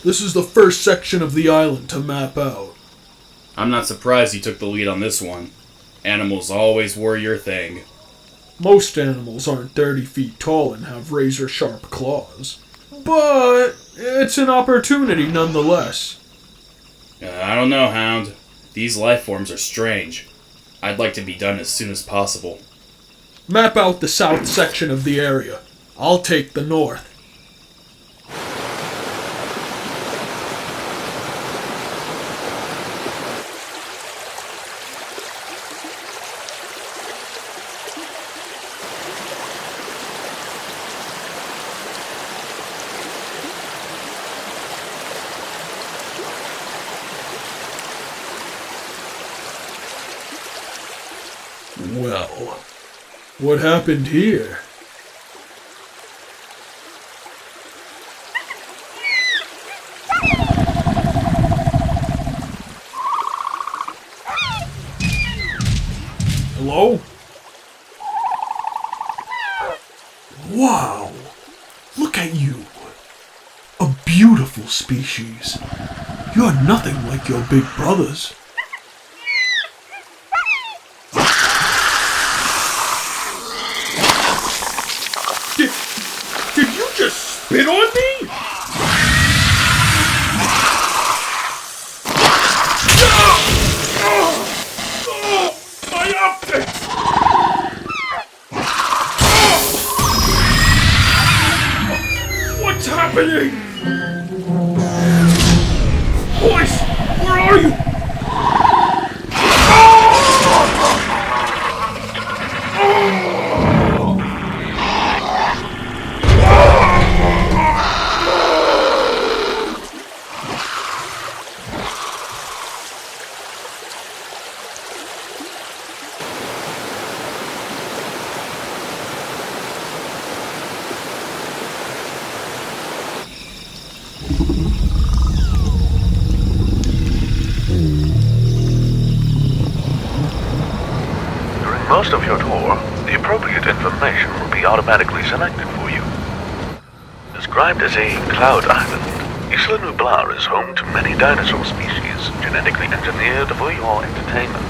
This is the first section of the island to map out. I'm not surprised you took the lead on this one. Animals always were your thing. Most animals aren't 30 feet tall and have razor-sharp claws. But it's an opportunity nonetheless. I don't know, Hound. These life forms are strange. I'd like to be done as soon as possible. Map out the south section of the area. I'll take the north. Well, what happened here? Hello? Wow! Look at you! A beautiful species. You're nothing like your big brothers. Did you just spit on me? My optics! What's happening? Boys, where are you? Most of your tour, the appropriate information will be automatically selected for you. Described as a cloud island, Isla Nublar is home to many dinosaur species genetically engineered for your entertainment.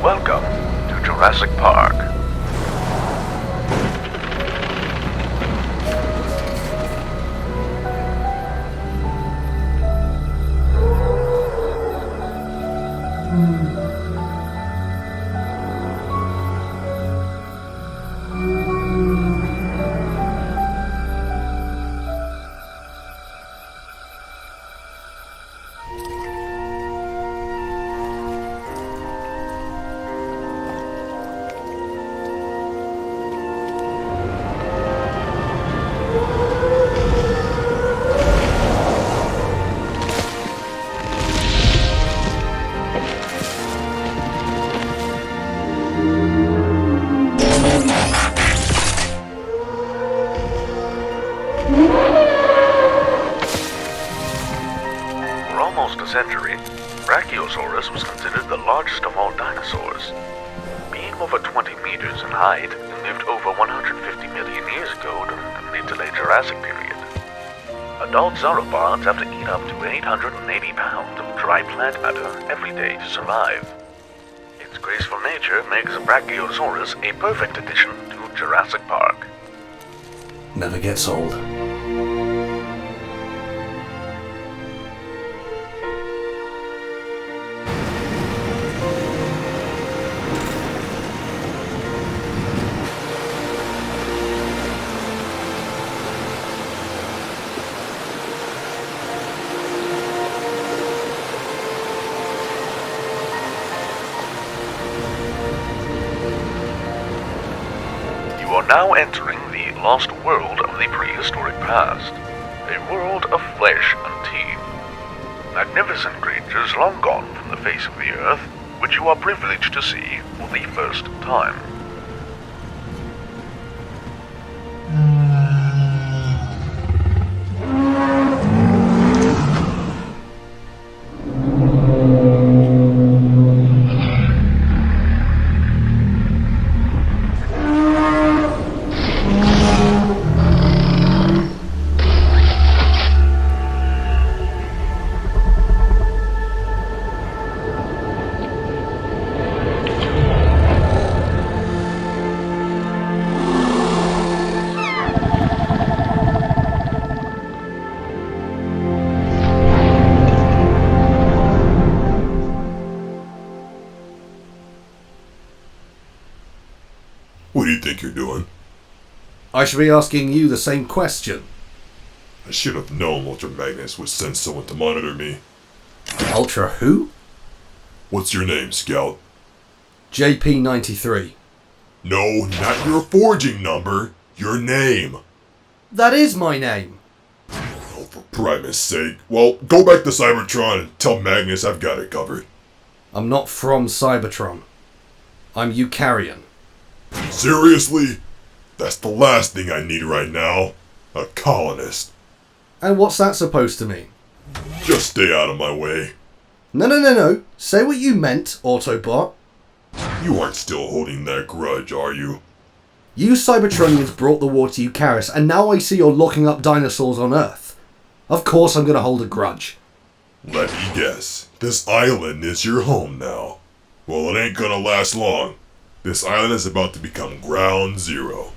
Welcome to Jurassic Park. For almost a century, Brachiosaurus was considered the largest of all dinosaurs. Being over 20 meters in height, it lived over 150 million years ago during the mid to late Jurassic period. Adult sauropods have to eat up to 880 pounds of dry plant matter every day to survive. Its graceful nature makes Brachiosaurus a perfect addition to Jurassic Park. Never gets old. You are now entering the lost world of the prehistoric past, a world of flesh and teeth. Magnificent creatures long gone from the face of the earth, which you are privileged to see for the first time. What do you think you're doing? I should be asking you the same question. I should have known Ultra Magnus would send someone to monitor me. Ultra who? What's your name, Scout? JP93. No, not your forging number. Your name. That is my name. Oh, for Primus' sake. Well, go back to Cybertron and tell Magnus I've got it covered. I'm not from Cybertron. I'm Eukaryon. Seriously? That's the last thing I need right now. A colonist. And what's that supposed to mean? Just stay out of my way. No. Say what you meant, Autobot. You aren't still holding that grudge, are you? You Cybertronians brought the war to Eukaris, and now I see you're locking up dinosaurs on Earth. Of course I'm gonna hold a grudge. Let me guess. This island is your home now. Well, it ain't gonna last long. This island is about to become ground zero.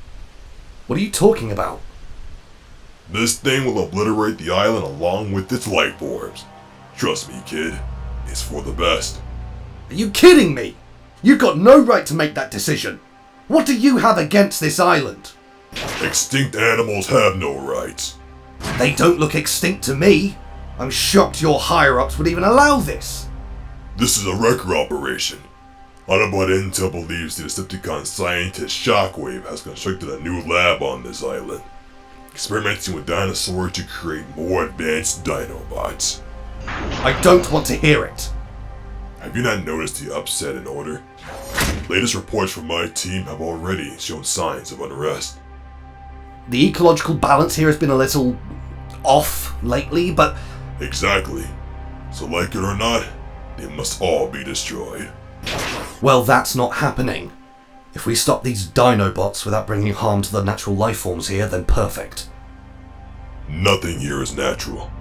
What are you talking about? This thing will obliterate the island along with its life forms. Trust me, kid. It's for the best. Are you kidding me? You've got no right to make that decision. What do you have against this island? Extinct animals have no rights. They don't look extinct to me. I'm shocked your higher-ups would even allow this. This is a wrecker operation. Autobot Intel believes the Decepticon scientist Shockwave has constructed a new lab on this island, experimenting with dinosaurs to create more advanced Dinobots. I don't want to hear it. Have you not noticed the upset in order? Latest reports from my team have already shown signs of unrest. The ecological balance here has been a little off lately, but... Exactly. So like it or not, they must all be destroyed. Well, that's not happening. If we stop these Dinobots without bringing harm to the natural life forms here, then perfect. Nothing here is natural.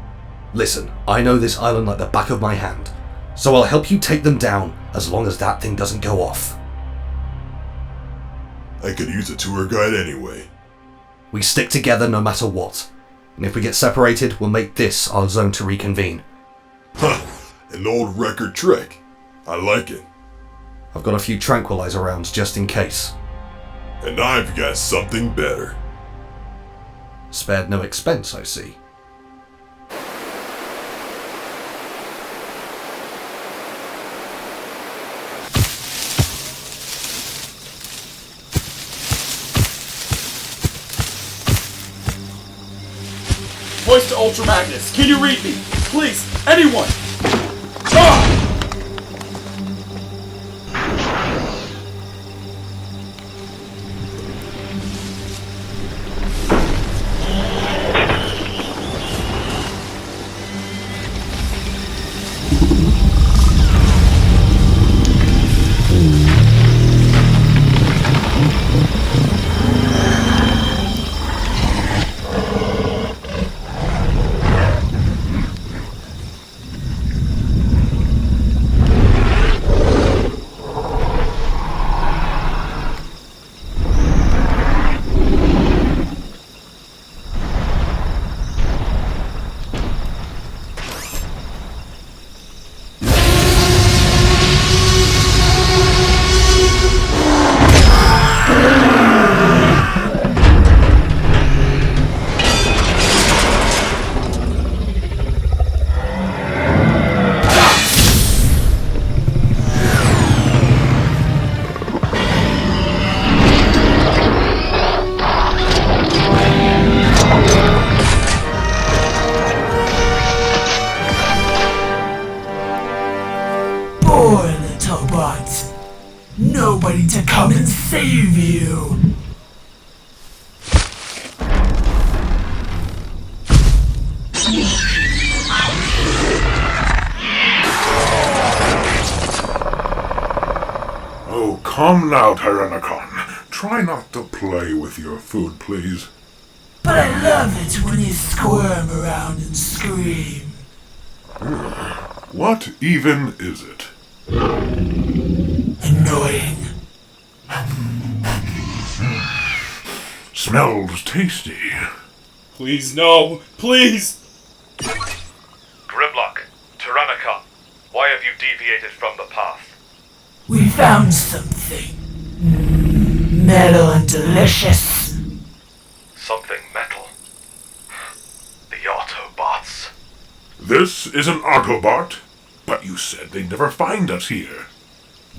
Listen, I know this island like the back of my hand, so I'll help you take them down as long as that thing doesn't go off. I could use a tour guide anyway. We stick together no matter what, and if we get separated, we'll make this our zone to reconvene. Huh, an old record trick. I like it. I've got a few tranquilizer rounds just in case. And I've got something better. Spared no expense, I see. Voice to Ultra Magnus. Can you read me? Please, anyone! Ah! Come now, Tyrannicon. Try not to play with your food, please. But I love it when you squirm around and scream. What even is it? Annoying. Smells tasty. Please, no! Please! Grimlock, Tyrannicon, why have you deviated from the path? We found something. Metal and delicious. Something metal. The Autobots. This is an Autobot? But you said they'd never find us here.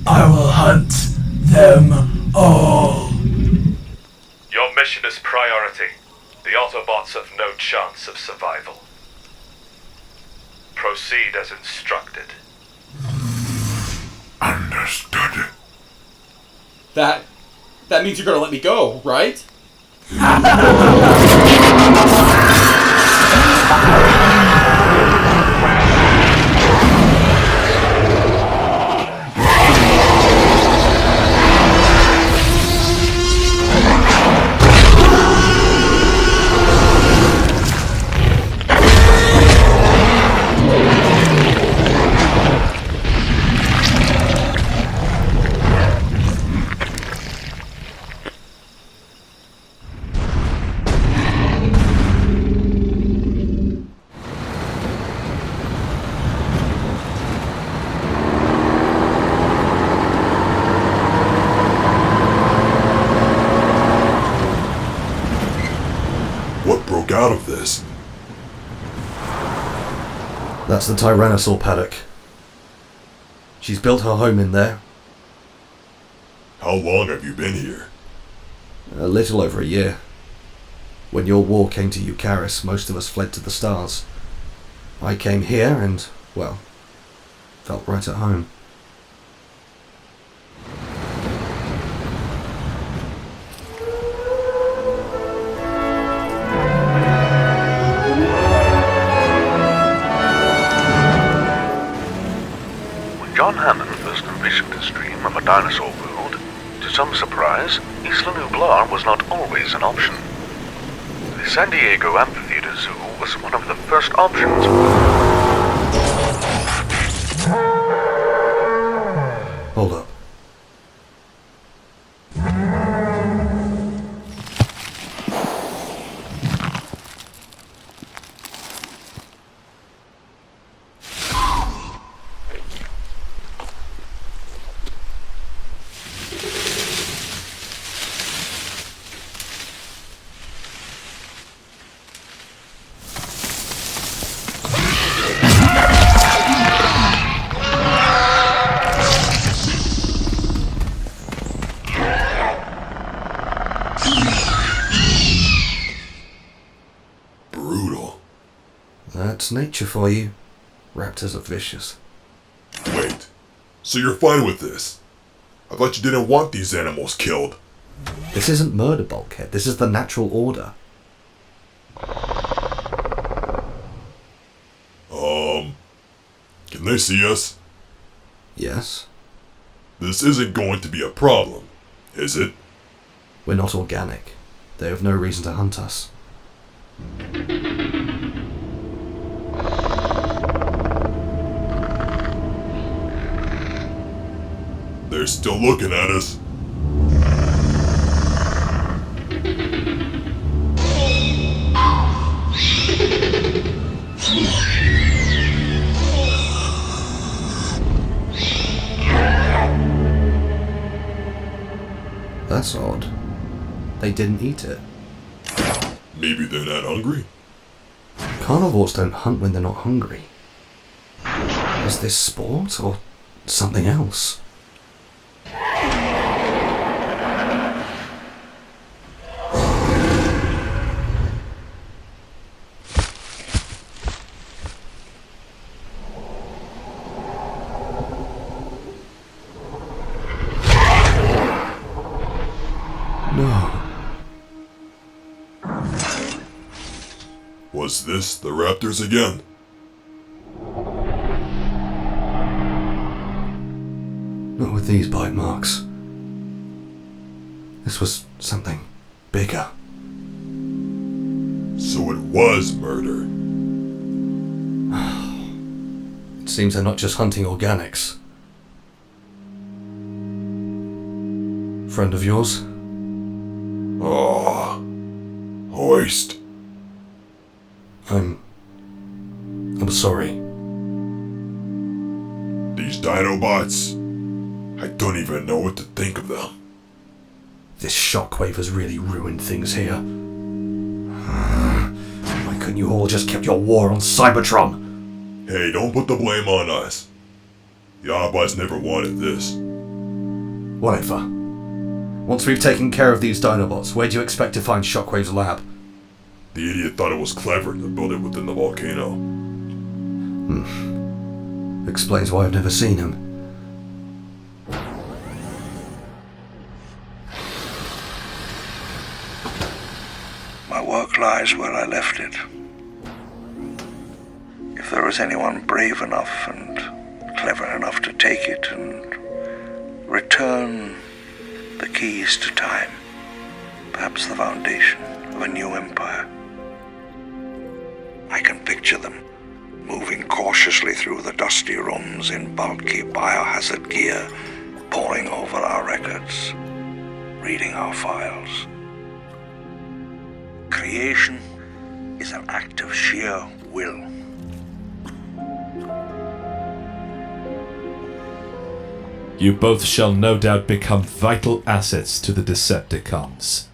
I will hunt them all. Your mission is priority. The Autobots have no chance of survival. Proceed as instructed. Understood. That means you're gonna let me go, right? What broke out of this? That's the Tyrannosaur paddock. She's built her home in there. How long have you been here? A little over a year. When your war came to Eucharis, most of us fled to the stars. I came here and, well, felt right at home. When John Hammond first envisioned this dream of a dinosaur world, to some surprise, Isla Nublar was not always an option. The San Diego Amphitheater Zoo was one of the first options. Hold up. Brutal. That's nature for you. Raptors are vicious. Wait. So you're fine with this? I thought you didn't want these animals killed. This isn't murder, Bulkhead. This is the natural order. Can they see us? Yes? This isn't going to be a problem, is it? We're not organic. They have no reason to hunt us. They're still looking at us. That's odd. They didn't eat it. Maybe they're not hungry? Carnivores don't hunt when they're not hungry. Is this sport or something else? No. Was this the raptors again? Not with these bite marks. This was something bigger. So it was murder. It seems they're not just hunting organics. Friend of yours? Oh, Hoist. I'm sorry. These Dinobots, I don't even know what to think of them. This shockwave has really ruined things here. Why couldn't you all just kept your war on Cybertron? Hey, don't put the blame on us. The Autobots never wanted this. Whatever. Once we've taken care of these Dinobots, where do you expect to find Shockwave's lab? The idiot thought it was clever to build it within the volcano. Explains why I've never seen him. My work lies where I left it. If there is anyone brave enough and clever enough to take it and return the keys to time, perhaps the foundation of a new empire. I can picture them moving cautiously through the dusty rooms in bulky biohazard gear, poring over our records, reading our files. Creation is an act of sheer will. You both shall no doubt become vital assets to the Decepticons.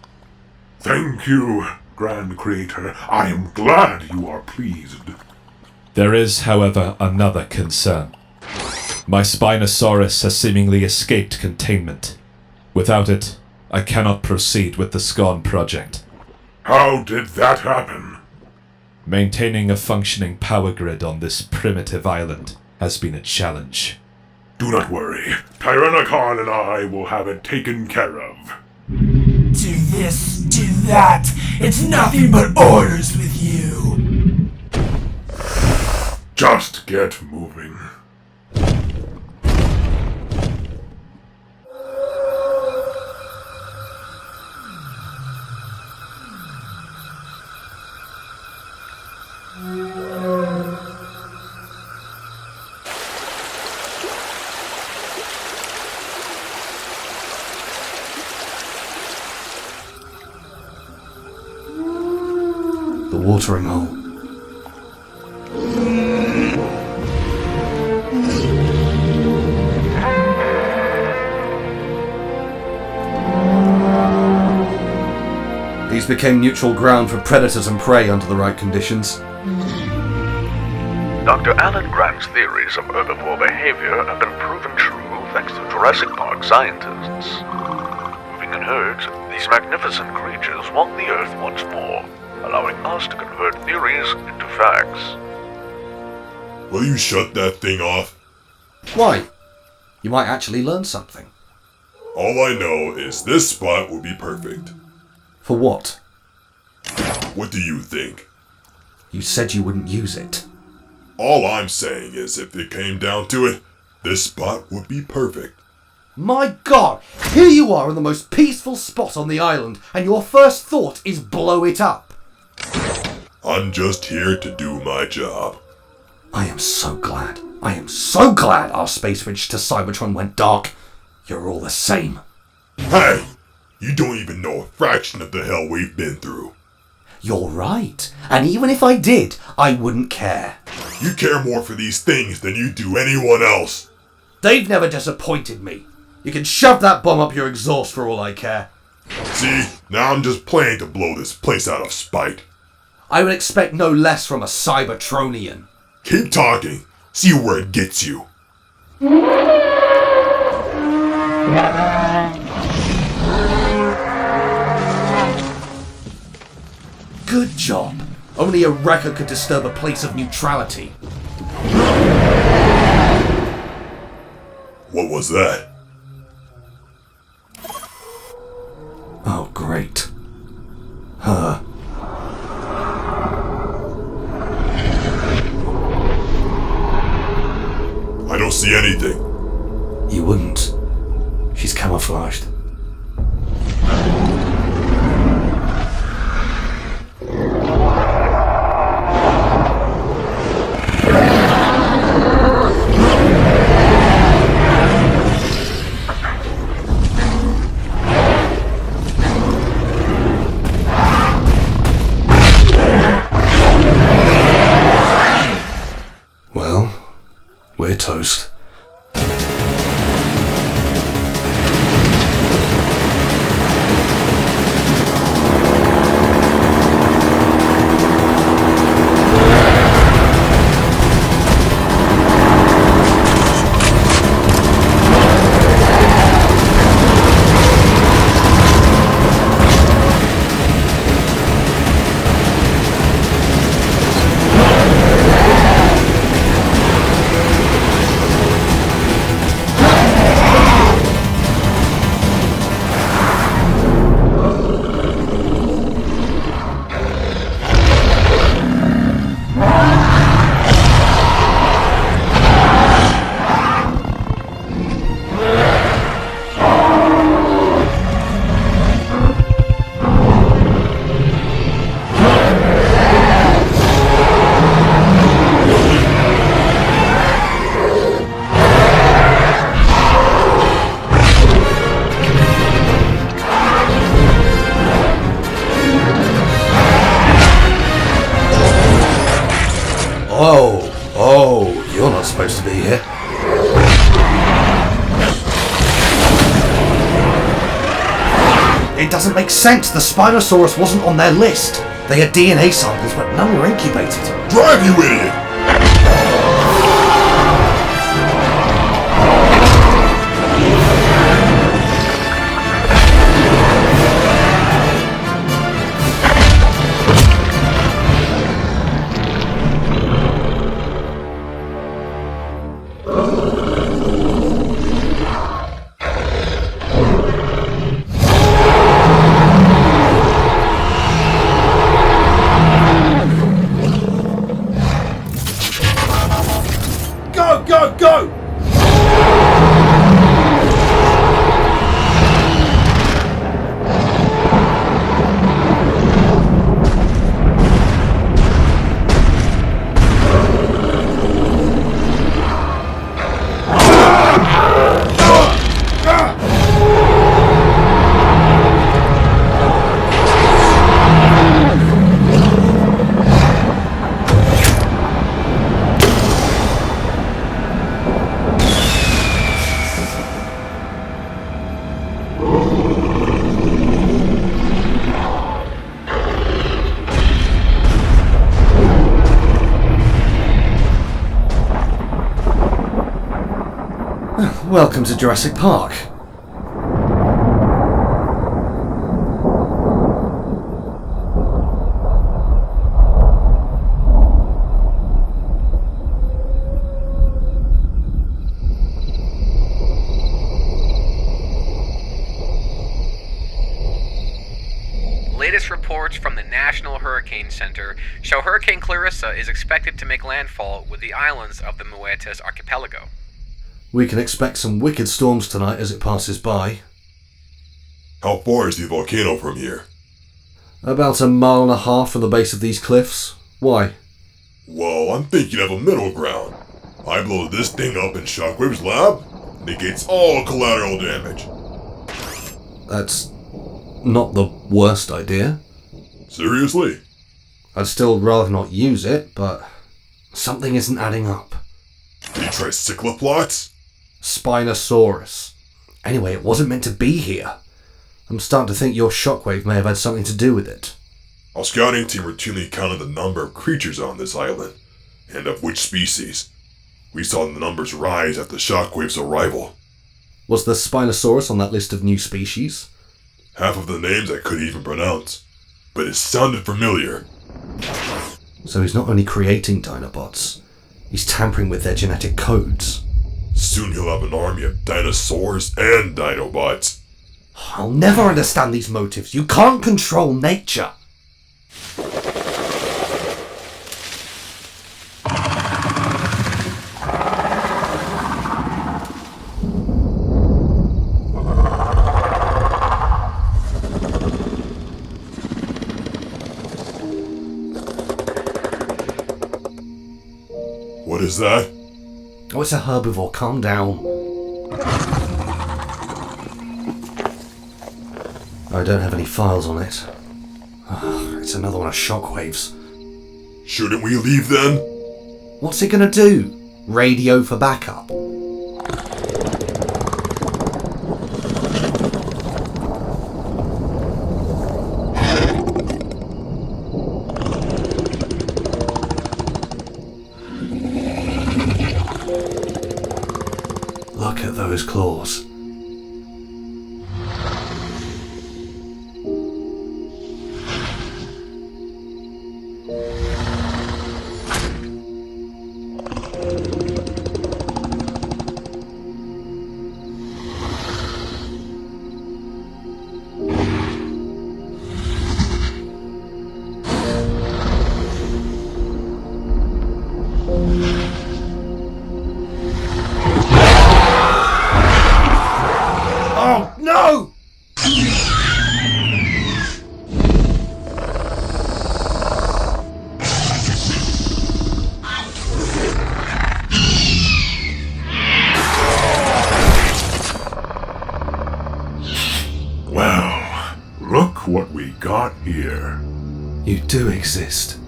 Thank you, Grand Creator. I am glad you are pleased. There is, however, another concern. My Spinosaurus has seemingly escaped containment. Without it, I cannot proceed with the SCON project. How did that happen? Maintaining a functioning power grid on this primitive island has been a challenge. Do not worry. Tyrannicon and I will have it taken care of. Do this, do that. It's nothing but orders with you. Just get moving. The watering hole. These became neutral ground for predators and prey under the right conditions. Dr. Alan Grant's theories of herbivore behavior have been proven true thanks to Jurassic Park scientists. Moving in herds, these magnificent creatures walk the Earth once more, allowing us to convert theories into facts. Will you shut that thing off? Why? You might actually learn something. All I know is this spot would be perfect. For what? What do you think? You said you wouldn't use it. All I'm saying is if it came down to it, this spot would be perfect. My God! Here you are in the most peaceful spot on the island, and your first thought is blow it up. I'm just here to do my job. I am so glad. I am so glad our space bridge to Cybertron went dark. You're all the same. Hey! You don't even know a fraction of the hell we've been through. You're right. And even if I did, I wouldn't care. You care more for these things than you do anyone else. They've never disappointed me. You can shove that bomb up your exhaust for all I care. See, now I'm just playing to blow this place out of spite. I would expect no less from a Cybertronian. Keep talking. See where it gets you. Good job. Only a wrecker could disturb a place of neutrality. What was that? Oh, great. Her. I don't see anything. You wouldn't. She's camouflaged. toast. Oh, you're not supposed to be here. It doesn't make sense. The Spinosaurus wasn't on their list. They had DNA samples, but none were incubated. Drive, you idiot! Go! Welcome to Jurassic Park. Latest reports from the National Hurricane Center show Hurricane Clarissa is expected to make landfall with the islands of the Muertes archipelago. We can expect some wicked storms tonight as it passes by. How far is the volcano from here? About 1.5 miles from the base of these cliffs. Why? Well, I'm thinking of a middle ground. I blow this thing up in Shockwave's lab, negates all collateral damage. That's not the worst idea. Seriously? I'd still rather not use it, but something isn't adding up. Did you try cycloplots? Spinosaurus. Anyway, it wasn't meant to be here. I'm starting to think your shockwave may have had something to do with it. Our scouting team routinely counted the number of creatures on this island, and of which species. We saw the numbers rise after Shockwave's arrival. Was the Spinosaurus on that list of new species? Half of the names I couldn't even pronounce, but it sounded familiar. So he's not only creating Dinobots, he's tampering with their genetic codes. Soon he'll have an army of dinosaurs and Dinobots. I'll never understand these motives. You can't control nature. What is that? Oh, it's a herbivore. Calm down. I don't have any files on it. It's another one of Shockwave's. Shouldn't we leave then? What's it gonna do? Radio for backup. Look at those claws. Oh, no! Well, look what we got here. You do exist.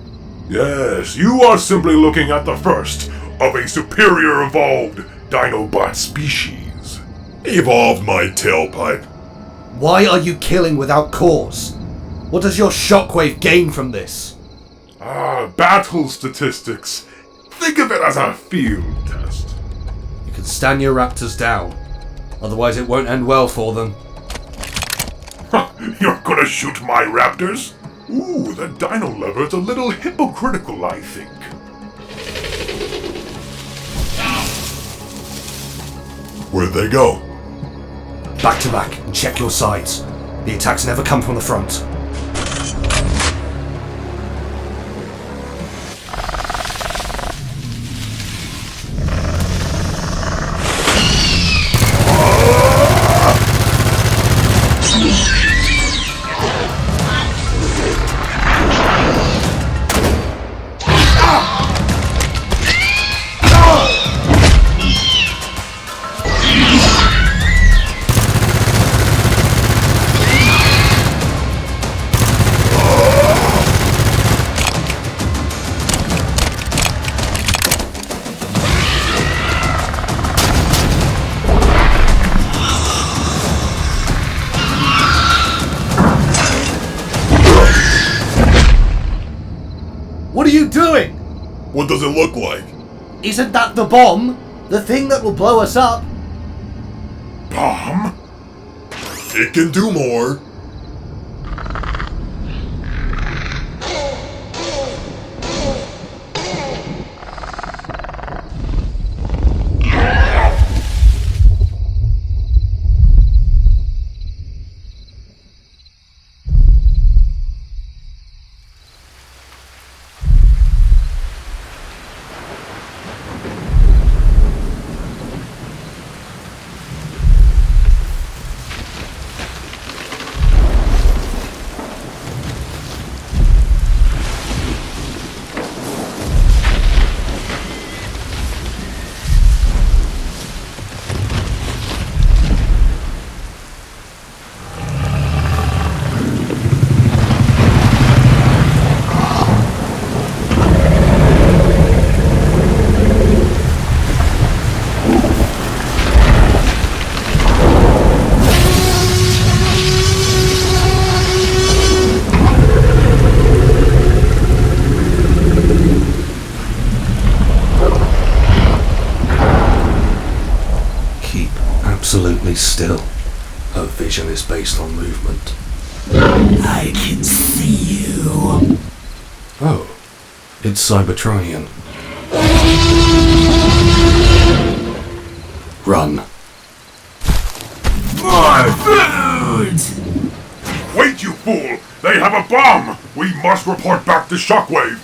Yes, you are simply looking at the first of a superior evolved Dinobot species. Evolved my tailpipe. Why are you killing without cause? What does your shockwave gain from this? Battle statistics. Think of it as a field test. You can stand your raptors down. Otherwise it won't end well for them. You're gonna shoot my raptors? Ooh, the dino lover's a little hypocritical, I think. Where'd they go? Back to back and check your sides. The attacks never come from the front. What are you doing? What does it look like? Isn't that the bomb? The thing that will blow us up? Bomb? It can do more. Absolutely still. Her vision is based on movement. I can see you. Oh, it's Cybertronian. Run. More food! Wait, you fool! They have a bomb! We must report back to Shockwave!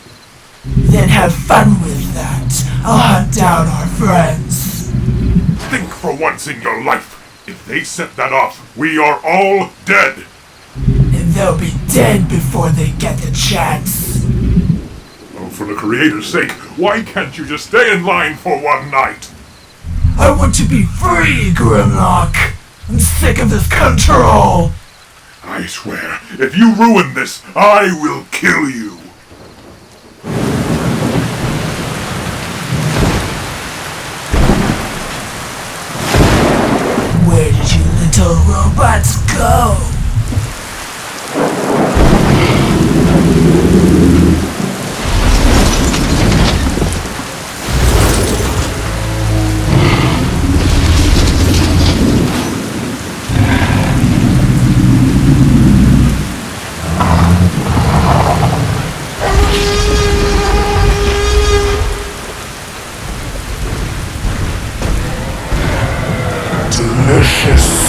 Then have fun with that. I'll hunt down our friends. Think for once in your life. If they set that off, we are all dead! And they'll be dead before they get the chance. Oh, for the Creator's sake, why can't you just stay in line for one night? I want to be free, Grimlock. I'm sick of this control. I swear, if you ruin this, I will kill you. go. Delicious.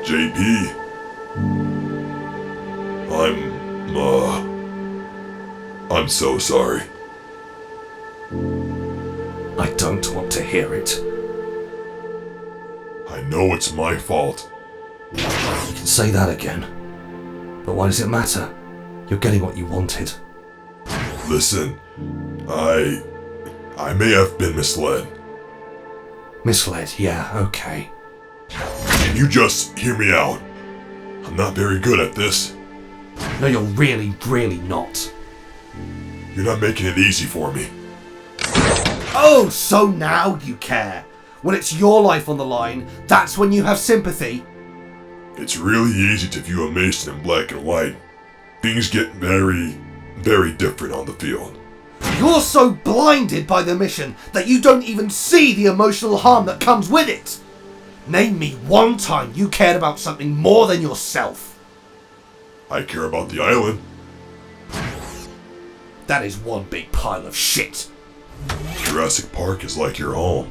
JP, I'm so sorry. I don't want to hear it. I know it's my fault. You can say that again. But why does it matter? You're getting what you wanted. Listen, I may have been misled. Misled, yeah, okay. Can you just hear me out? I'm not very good at this. No, you're really, really not. You're not making it easy for me. Oh, so now you care. When it's your life on the line, that's when you have sympathy. It's really easy to view a Mason in black and white. Things get very, very different on the field. You're so blinded by the mission that you don't even see the emotional harm that comes with it. Name me one time you cared about something more than yourself. I care about the island. That is one big pile of shit. Jurassic Park is like your home.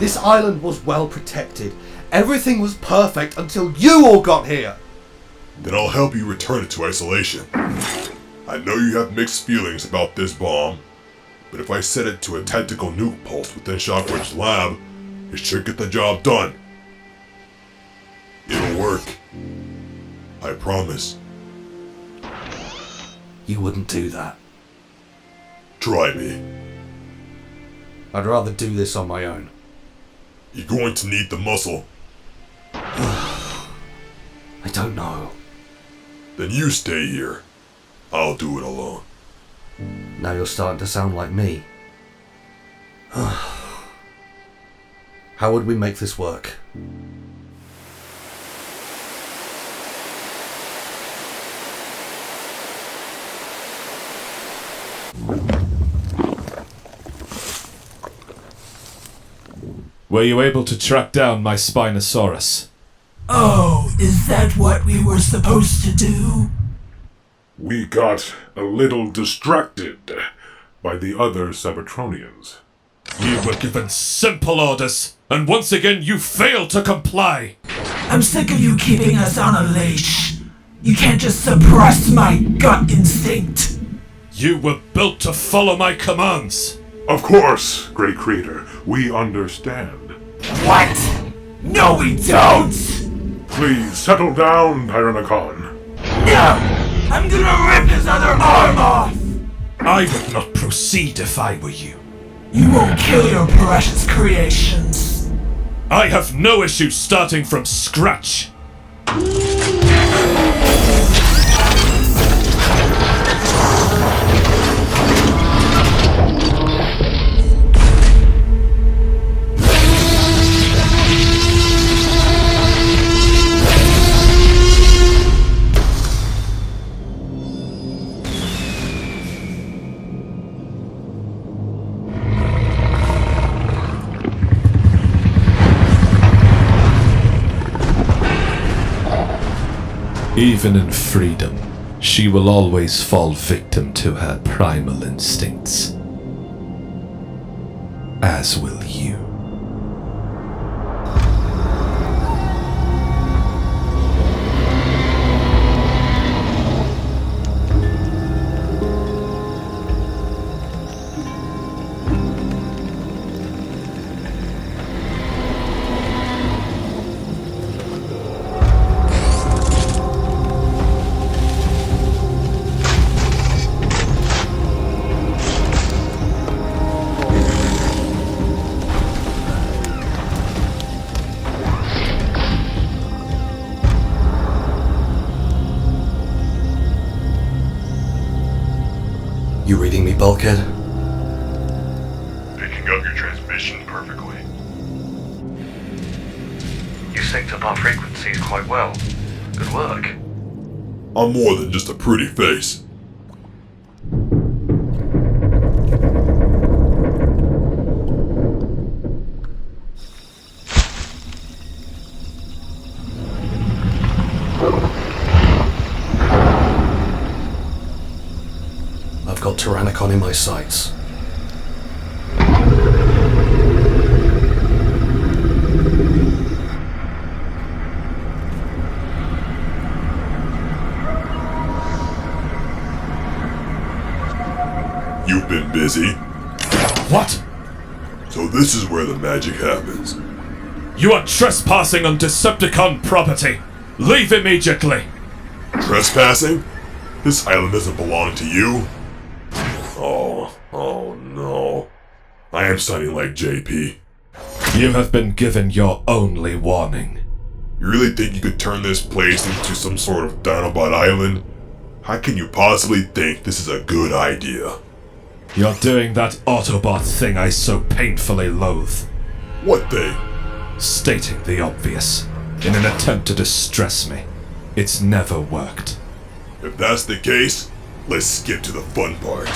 This island was well protected. Everything was perfect until you all got here. Then I'll help you return it to isolation. I know you have mixed feelings about this bomb, but if I set it to a tactical nuke pulse within Shockwave's lab, it should get the job done. It'll work. I promise. You wouldn't do that. Try me. I'd rather do this on my own. You're going to need the muscle. I don't know. Then you stay here. I'll do it alone. Now you're starting to sound like me. How would we make this work? Were you able to track down my Spinosaurus? Oh, is that what we were supposed to do? We got a little distracted by the other Cybertronians. You were given simple orders, and once again you failed to comply. I'm sick of you keeping us on a leash. You can't just suppress my gut instinct. You were built to follow my commands. Of course, Great Creator, we understand. What? No, we don't! Please settle down, Tyrannicon. No! I'm gonna rip his other arm off! I would not proceed if I were you. You won't kill your precious creations. I have no issue starting from scratch. Even in freedom, she will always fall victim to her primal instincts. As will you. You reading me, Bulkhead? Picking up your transmission perfectly. You synced up our frequencies quite well. Good work. I'm more than just a pretty face. I've got Tyrannicon in my sights. You've been busy. What? So this is where the magic happens. You are trespassing on Decepticon property. Leave immediately. Trespassing? This island doesn't belong to you. Oh no. I am sounding like JP. You have been given your only warning. You really think you could turn this place into some sort of Dinobot island? How can you possibly think this is a good idea? You're doing that Autobot thing I so painfully loathe. What thing? Stating the obvious, in an attempt to distress me. It's never worked. If that's the case, let's skip to the fun part.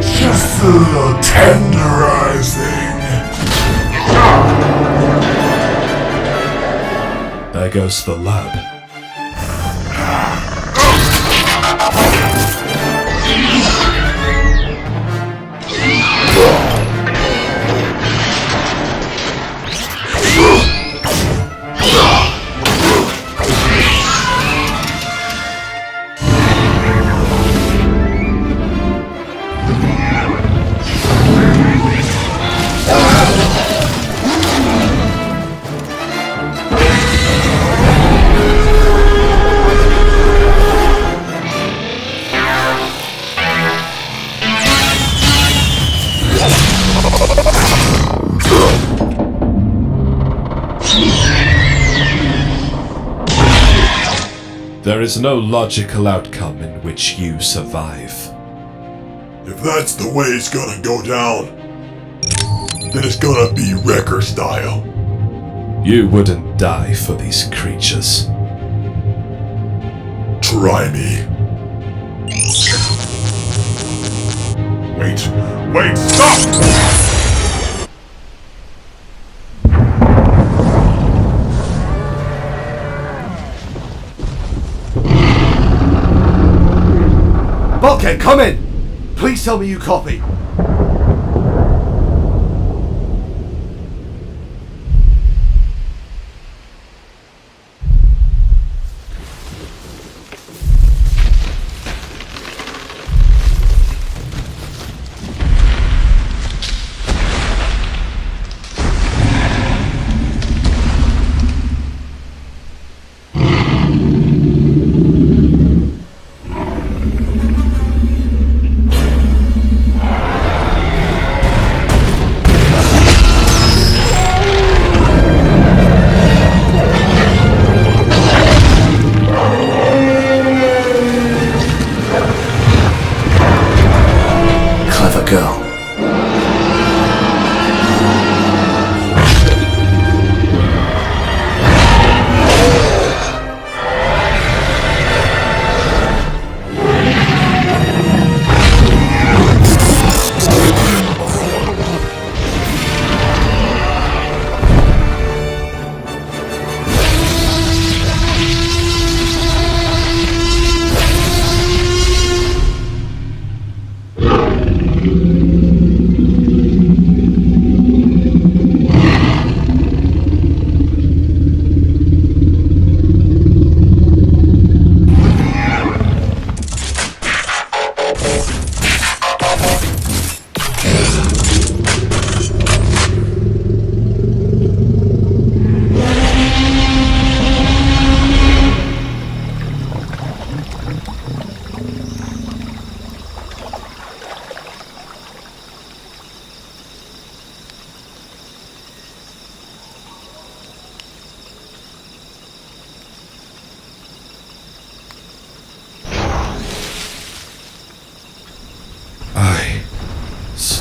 Just a little tenderizing. There goes the lab. There is no logical outcome in which you survive. If that's the way it's gonna go down, then it's gonna be Wrecker style. You wouldn't die for these creatures. Try me. Wait, stop! Bulkhead, come in! Please tell me you copy.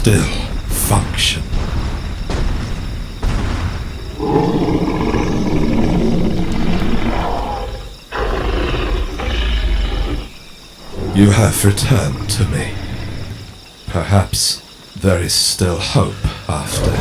still function. You have returned to me. Perhaps there is still hope after.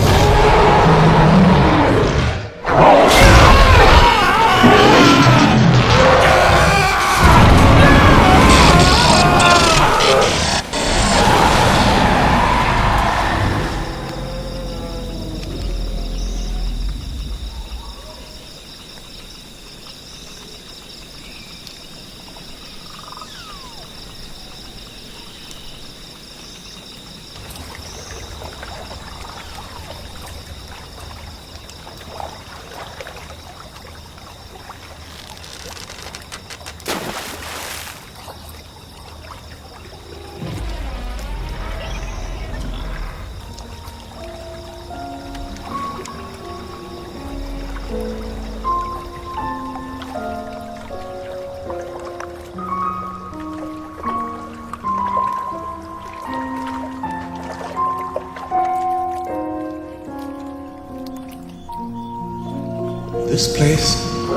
This place, I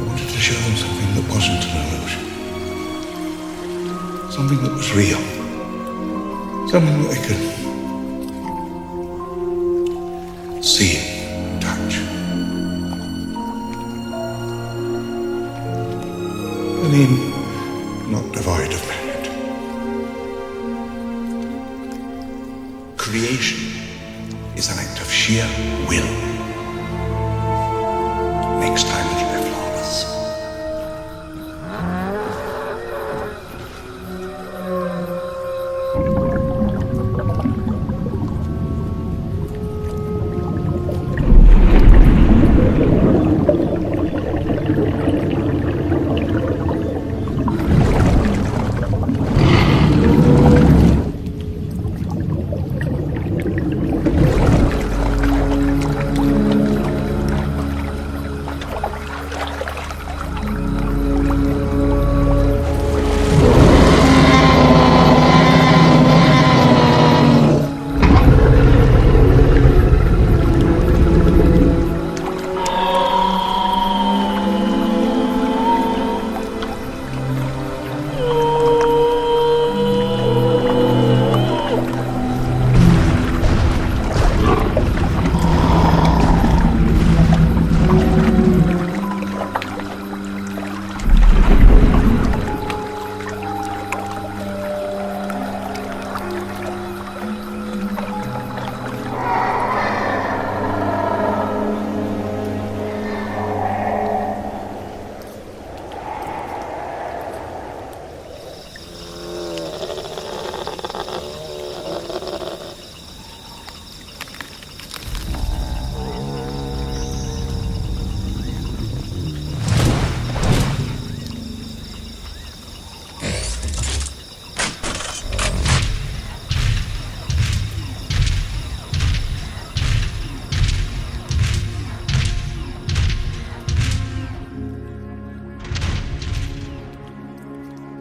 wanted to show them something that wasn't an illusion. Something that was real. Something that they could see and touch. I mean, not devoid of merit. Creation is an act of sheer will. Next time it'll be flawless.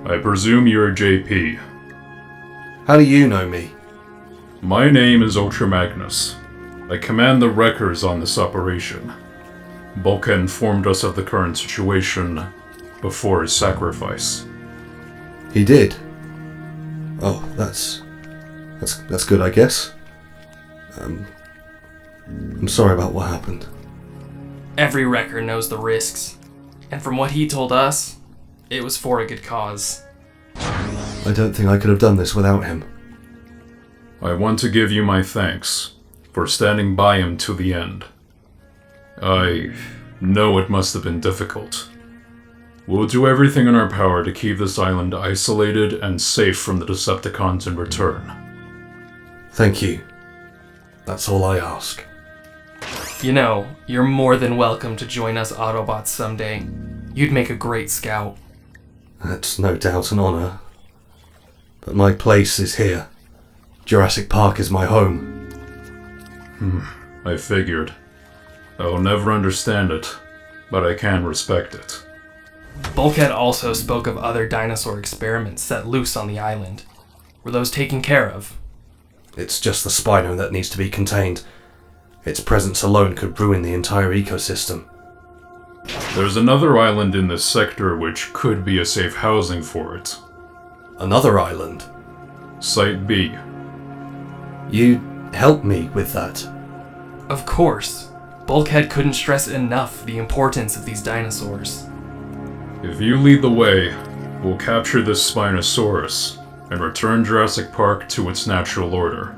I presume you're JP. How do you know me? My name is Ultra Magnus. I command the wreckers on this operation. Bulka informed us of the current situation before his sacrifice. He did? Oh, that's good, I guess. I'm sorry about what happened. Every wrecker knows the risks, and from what he told us, it was for a good cause. I don't think I could have done this without him. I want to give you my thanks for standing by him to the end. I know it must have been difficult. We'll do everything in our power to keep this island isolated and safe from the Decepticons in return. Thank you. That's all I ask. You know, you're more than welcome to join us Autobots someday. You'd make a great scout. That's no doubt an honor. But my place is here. Jurassic Park is my home. I figured. I'll never understand it, but I can respect it. Bulkhead also spoke of other dinosaur experiments set loose on the island. Were those taken care of? It's just the Spino that needs to be contained. Its presence alone could ruin the entire ecosystem. There's another island in this sector which could be a safe housing for it. Another island? Site B. You help me with that? Of course. Bulkhead couldn't stress enough the importance of these dinosaurs. If you lead the way, we'll capture this Spinosaurus and return Jurassic Park to its natural order.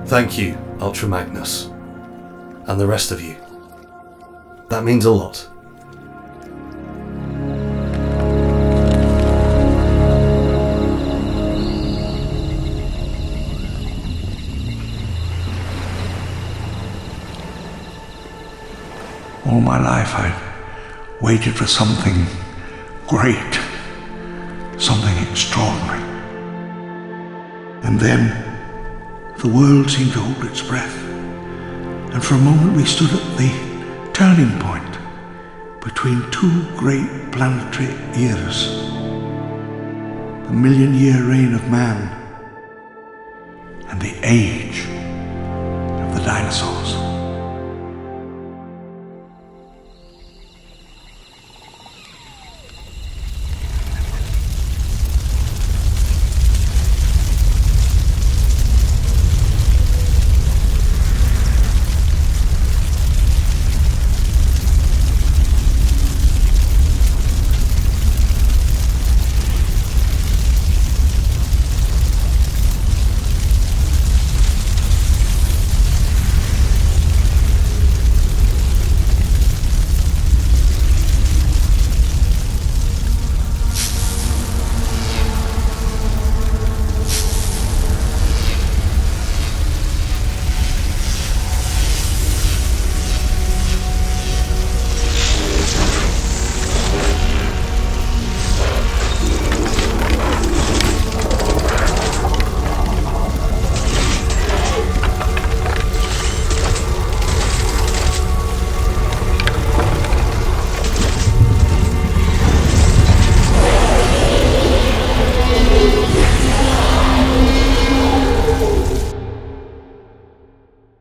Thank you, Ultra Magnus. And the rest of you. That means a lot. All my life I've waited for something great, something extraordinary. And then the world seemed to hold its breath, and for a moment we stood at the turning point between two great planetary eras. The million-year reign of man and the age of the dinosaurs.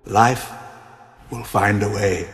Life will find a way.